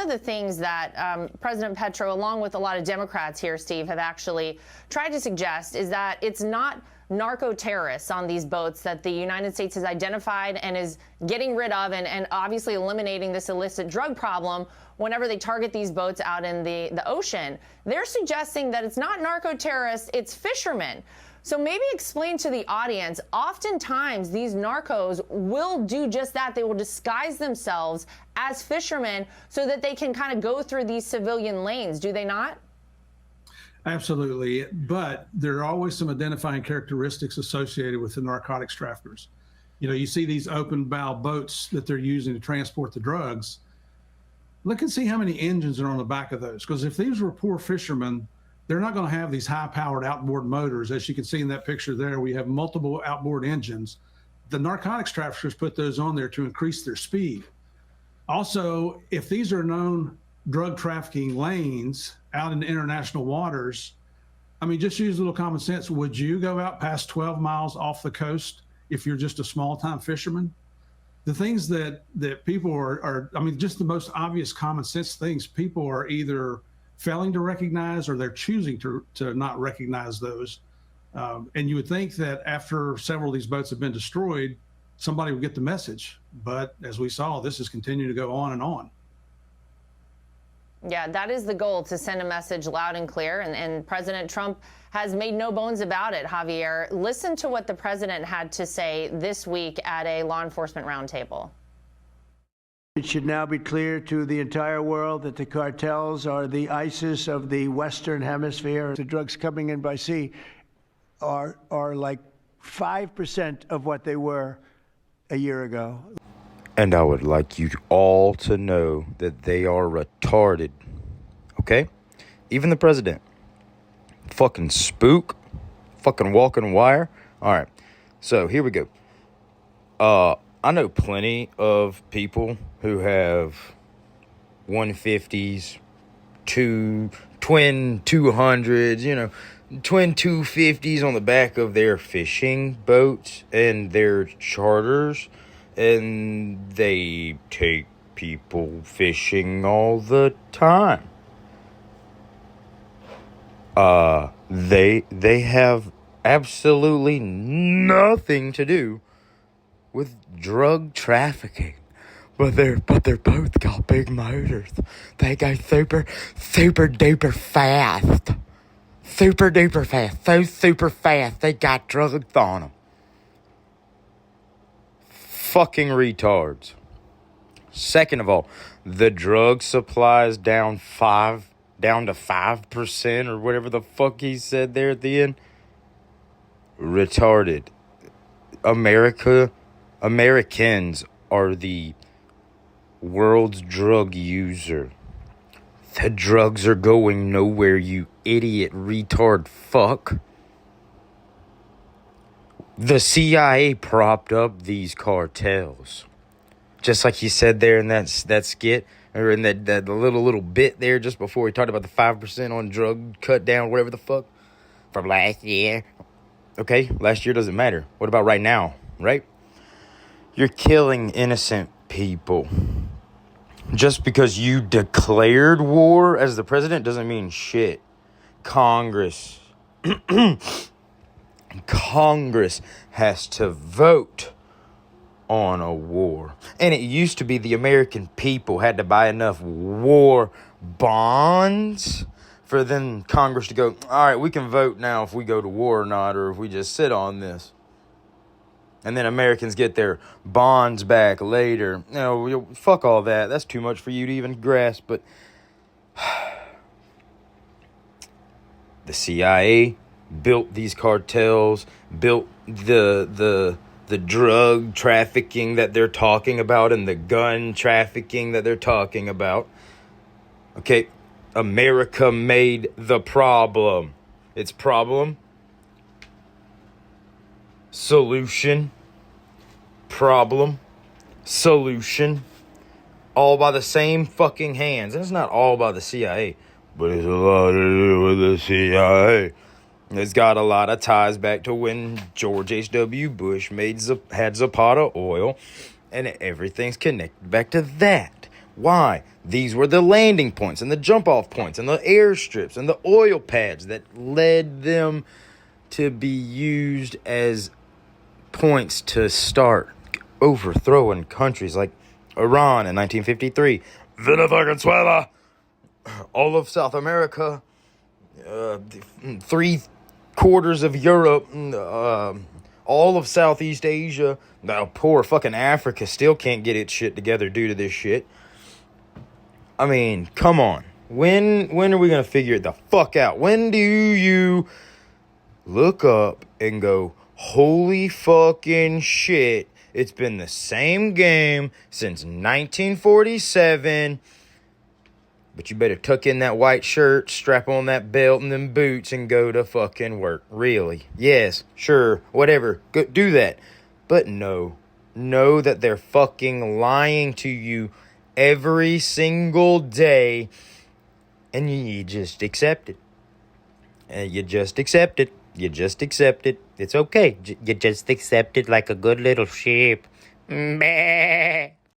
of the things that President Petro, along with a lot of Democrats here, Steve, have actually tried to suggest is that it's not narco-terrorists on these boats that the United States has identified and is getting rid of and obviously eliminating this illicit drug problem whenever they target these boats out in the ocean. They're suggesting that it's not narco-terrorists, it's fishermen. So maybe explain to the audience, oftentimes these narcos will do just that. They will disguise themselves as fishermen so that they can kind of go through these civilian lanes, do they not? Absolutely. But there are always some identifying characteristics associated with the narcotics traffickers. You know, you see these open bow boats that they're using to transport the drugs. Look and see how many engines are on the back of those. Because if these were poor fishermen, they're not going to have these high-powered outboard motors. As you can see in that picture there, we have multiple outboard engines. The narcotics traffickers put those on there to increase their speed. Also, if these are known drug trafficking lanes out in international waters, I mean, just use a little common sense. Would you go out past 12 miles off the coast if you're just a small-time fisherman? The things that people are, I mean, just the most obvious common sense things, people are either failing to recognize or they're choosing to not recognize those. And you would think that after several of these boats have been destroyed, somebody would get the message. But as we saw, this is continuing to go on and on. Yeah, that is the goal, to send a message loud and clear. And President Trump has made no bones about it, Javier. Listen to what the president had to say this week at a law enforcement roundtable. It should now be clear to the entire world that the cartels are the ISIS of the Western Hemisphere. The drugs coming in by sea are like 5% of what they were a year ago. And I would like you all to know that they are retarded. Okay? Even the president. Fucking spook. Fucking walking wire. All right. So here we go. I know plenty of people who have 150s, twin 200s, you know, twin 250s on the back of their fishing boats and their charters, and they take people fishing all the time. They have absolutely nothing to do with drug trafficking. But they're both got big motors. They go super duper fast. Super duper fast. So super fast they got drugs on them. Fucking retards. Second of all, the drug supply is down to 5% or whatever the fuck he said there at the end. Retarded. Americans are the world's drug user. The drugs are going nowhere, you idiot retard fuck. The CIA propped up these cartels. Just like he said there in that skit, or in that little bit there just before he talked about the 5% on drug cut down, whatever the fuck, from last year. Okay, last year doesn't matter. What about right now, right? You're killing innocent people. Just because you declared war as the president doesn't mean shit. Congress has to vote on a war. And it used to be the American people had to buy enough war bonds for then Congress to go, all right, we can vote now if we go to war or not, or if we just sit on this. And then Americans get their bonds back later. You know, fuck all that. That's too much for you to even grasp. But the CIA built these cartels, built the drug trafficking that they're talking about and the gun trafficking that they're talking about. Okay, America made the problem. It's problem, solution, problem, solution, all by the same fucking hands. And it's not all by the CIA, but it's a lot to do with the CIA. It's got a lot of ties back to when George H.W. Bush had Zapata oil, and everything's connected back to that. Why? These were the landing points and the jump-off points and the airstrips and the oil pads that led them to be used as points to start overthrowing countries like Iran in 1953, Venezuela, all of South America, 3/4 of Europe, all of Southeast Asia. Now, poor fucking Africa still can't get its shit together due to this shit. I mean, come on. When are we going to figure it the fuck out? When do you look up and go, holy fucking shit, it's been the same game since 1947, but you better tuck in that white shirt, strap on that belt and them boots, and go to fucking work. Really? Yes, sure, whatever. Go do that. But no. Know that they're fucking lying to you every single day, and you just accept it. And you just accept it. You just accept it. It's okay. You just accept it like a good little sheep. Meh.